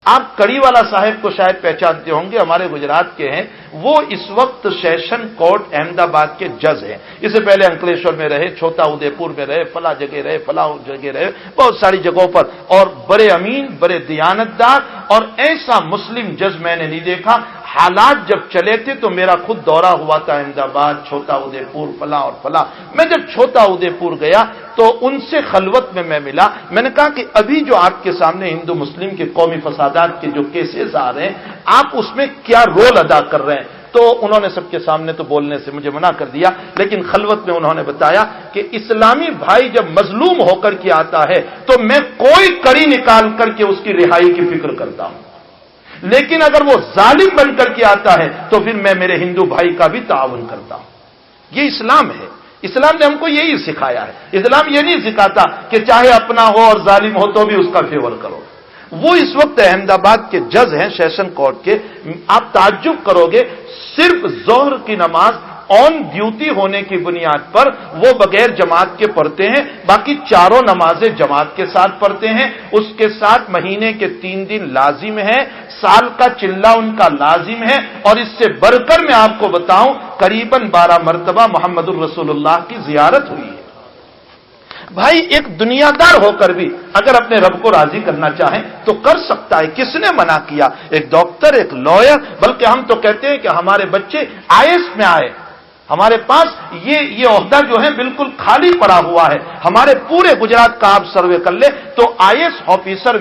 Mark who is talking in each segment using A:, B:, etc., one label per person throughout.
A: آپ کڑی والا صاحب کو شاید پہچانتے ہوں گے، ہمارے گجرات کے ہیں، وہ اس وقت سیشن کورٹ احمد آباد کے جج ہیں۔ اس سے پہلے انکلیشور میں رہے، چھوٹا ادے پور میں رہے، فلاں جگہ رہے، فلاں جگہ رہے، بہت ساری جگہوں پر، اور بڑے امین، بڑے دیانتدار، اور ایسا مسلم جج میں نے نہیں دیکھا۔ حالات جب چلے تھے تو میرا خود دورہ ہوا تھا احمد آباد، چھوٹا ادے پور، فلاں اور فلاں۔ میں جب چھوٹا ادے پور گیا تو ان سے خلوت میں ملا، میں نے کہا کہ ابھی جو آپ کے سامنے ہندو مسلم کے قومی فسادات کے جو کیسز آ رہے ہیں، آپ اس میں کیا رول ادا کر رہے ہیں؟ تو انہوں نے سب کے سامنے تو بولنے سے مجھے منع کر دیا، لیکن خلوت میں انہوں نے بتایا کہ اسلامی بھائی جب مظلوم ہو کر کے آتا ہے تو میں کوئی کڑی نکال کر کے اس کی رہائی کی فکر کرتا ہوں، لیکن اگر وہ ظالم بن کر کے آتا ہے تو پھر میں میرے ہندو بھائی کا بھی تعاون کرتا ہوں۔ یہ اسلام ہے، اسلام نے ہم کو یہی سکھایا ہے۔ اسلام یہ نہیں سکھاتا کہ چاہے اپنا ہو اور ظالم ہو تو بھی اس کا فیور کرو۔ وہ اس وقت احمد آباد کے جج ہیں سیشن کورٹ کے، آپ تعجب کرو گے، صرف ظہر کی نماز آن ڈیوٹی ہونے کی بنیاد پر وہ بغیر جماعت کے پڑھتے ہیں، باقی چاروں نمازیں جماعت کے ساتھ پڑھتے ہیں، اس کے ساتھ مہینے کے 3 دن لازم ہیں، سال کا چلہ ان کا لازم ہے، اور اس سے بڑھ کر میں آپ کو بتاؤں قریباً 12 مرتبہ محمد الرسول اللہ کی زیارت ہوئی ہے۔ بھائی ایک دنیا دار ہو کر بھی اگر اپنے رب کو راضی کرنا چاہیں تو کر سکتا ہے، کس نے منع کیا؟ ایک ڈاکٹر، ایک لائر، بلکہ ہم تو کہتے ہیں کہ ہمارے بچے IAS میں آئے، ہمارے پاس یہ عہدہ جو ہے بالکل خالی پڑا ہوا ہے۔ ہمارے پورے گجرات کا آپ سروے کر لیں تو IAS آفیسر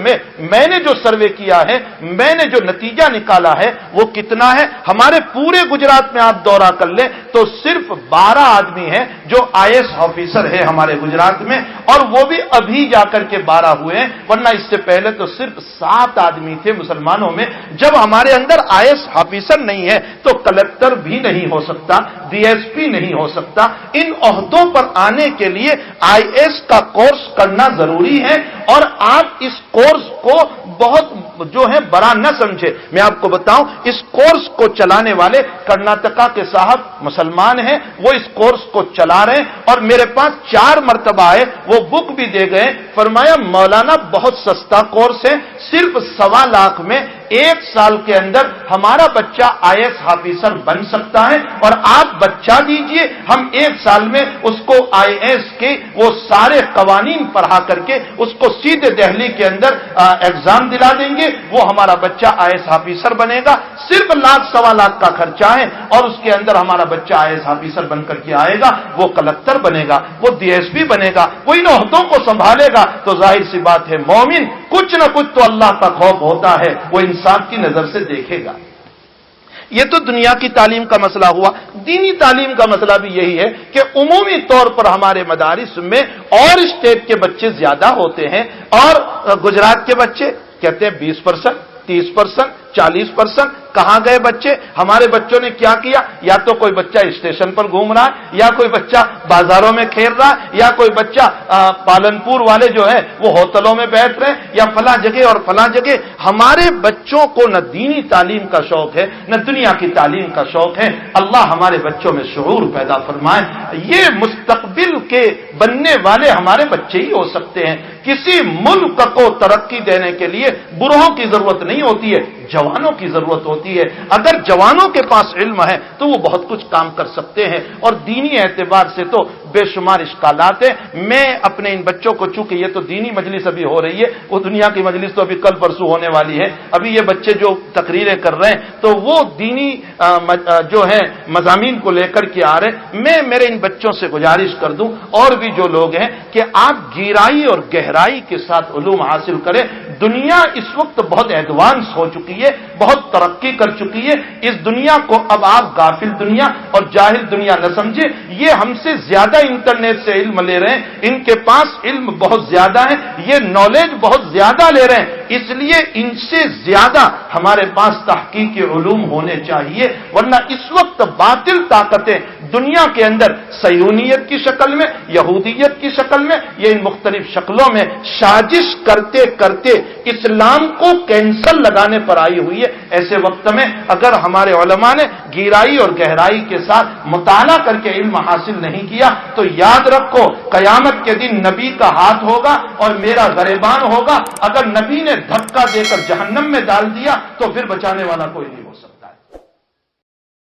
A: میں نے جو سروے کیا ہے، میں نے جو نتیجہ نکالا ہے وہ کتنا ہے؟ ہمارے پورے گجرات میں آپ دورہ کر لیں تو صرف 12 آدمی ہیں جو IAS آفیسر ہے ہمارے گجرات میں، اور وہ بھی ابھی جا کر کے 12 ہوئے ہیں، ورنہ اس سے پہلے تو صرف 7 آدمی تھے مسلمانوں میں۔ جب ہمارے اندر IAS آفیسر نہیں ہے تو کلکٹر بھی نہیں ہو سکتا، DSP نہیں ہو سکتا۔ ان عہدوں پر آنے کے لیے IAS کا کورس کرنا ضروری ہے، اور آپ اس کورس کو بہت جو ہے بڑا نہ سمجھے۔ میں آپ کو بتاؤں اس کورس کو چلانے والے کرناٹکا کے صاحب مسلمان ہیں، وہ اس کورس کو چلا رہے ہیں، اور میرے پاس 4 مرتبہ آئے، وہ بک بھی دے گئے، فرمایا مولانا بہت سستا کورس ہے، صرف 1.25 لاکھ میں 1 سال کے اندر ہمارا بچہ IAS آفیسر بن سکتا ہے، اور آپ بچہ دیجئے، ہم 1 سال میں اس کو IAS کے وہ سارے قوانین پڑھا کر کے اس کو سیدھے دہلی کے اندر ایگزام دلا دیں گے، وہ ہمارا بچہ IAS آفیسر بنے گا، صرف 1.25 لاکھ کا خرچہ ہے، اور اس کے اندر ہمارا بچہ IAS آفیسر بن کر کے آئے گا، وہ کلکٹر بنے گا، وہ DSP بنے گا، وہ ان عہدوں کو سنبھالے گا۔ تو ظاہر سی بات ہے مومن کچھ نہ کچھ تو اللہ کا خوف ہوتا ہے، وہ انصاف کی نظر سے دیکھے گا۔ یہ تو دنیا کی تعلیم کا مسئلہ ہوا۔ دینی تعلیم کا مسئلہ بھی یہی ہے کہ عمومی طور پر ہمارے مدارس میں اور اسٹیٹ کے بچے زیادہ ہوتے ہیں، اور گجرات کے بچے کہتے ہیں 20%، 30%، 40%۔ کہاں گئے بچے؟ ہمارے بچوں نے کیا کیا؟ یا تو کوئی بچہ اسٹیشن پر گھوم رہا ہے، یا کوئی بچہ بازاروں میں کھیل رہا ہے، یا کوئی بچہ پالنپور والے جو ہے وہ ہوٹلوں میں بیٹھ رہے ہیں، یا فلاں جگہ اور فلاں جگہ۔ ہمارے بچوں کو نہ دینی تعلیم کا شوق ہے، نہ دنیا کی تعلیم کا شوق ہے۔ اللہ ہمارے بچوں میں شعور پیدا فرمائے۔ یہ مستقبل کے بننے والے ہمارے بچے ہی ہو سکتے ہیں۔ کسی ملک کو ترقی دینے کے لیے بوڑھوں کی ضرورت نہیں ہوتی ہے، جوانوں کی ضرورت ہوتی ہے۔ اگر جوانوں کے پاس علم ہے تو وہ بہت کچھ کام کر سکتے ہیں، اور دینی اعتبار سے تو بے شمار اشکالات ہیں۔ میں اپنے ان بچوں کو، چونکہ یہ تو دینی مجلس ابھی ہو رہی ہے، وہ دنیا کی مجلس تو ابھی کل پرسوں ہونے والی ہے، ابھی یہ بچے جو تقریریں کر رہے ہیں تو وہ دینی جو ہے مضامین کو لے کر کے آ رہے ہیں۔ میں میرے ان بچوں سے گزارش کر دوں، اور بھی جو لوگ ہیں، کہ آپ گہرائی اور گہرائی کے ساتھ علوم حاصل کریں۔ دنیا اس وقت بہت ایڈوانس ہو چکی ہے، بہت ترقی کر چکی ہے۔ اس دنیا کو اب آپ غافل دنیا اور جاہل دنیا نہ سمجھے۔ یہ ہم سے زیادہ انٹرنیٹ سے علم لے رہے ہیں، ان کے پاس علم بہت زیادہ ہے، یہ نالج بہت زیادہ لے رہے ہیں، اس لیے ان سے زیادہ ہمارے پاس تحقیقی علوم ہونے چاہیے، ورنہ اس وقت باطل طاقتیں دنیا کے اندر صہیونیت کی شکل میں، یہودیت کی شکل میں، یہ ان مختلف شکلوں میں سازش کرتے کرتے اسلام کو کینسل لگانے پر آئی ہوئی ہے۔ ایسے وقت میں اگر ہمارے علماء نے گہرائی اور گہرائی کے ساتھ مطالعہ کر کے علم حاصل نہیں کیا تو یاد رکھو قیامت کے دن نبی کا ہاتھ ہوگا اور میرا گریبان ہوگا۔ اگر نبی نے دھکا دے کر جہنم میں ڈال دیا تو پھر بچانے والا کوئی نہیں ہو سکتا ہے۔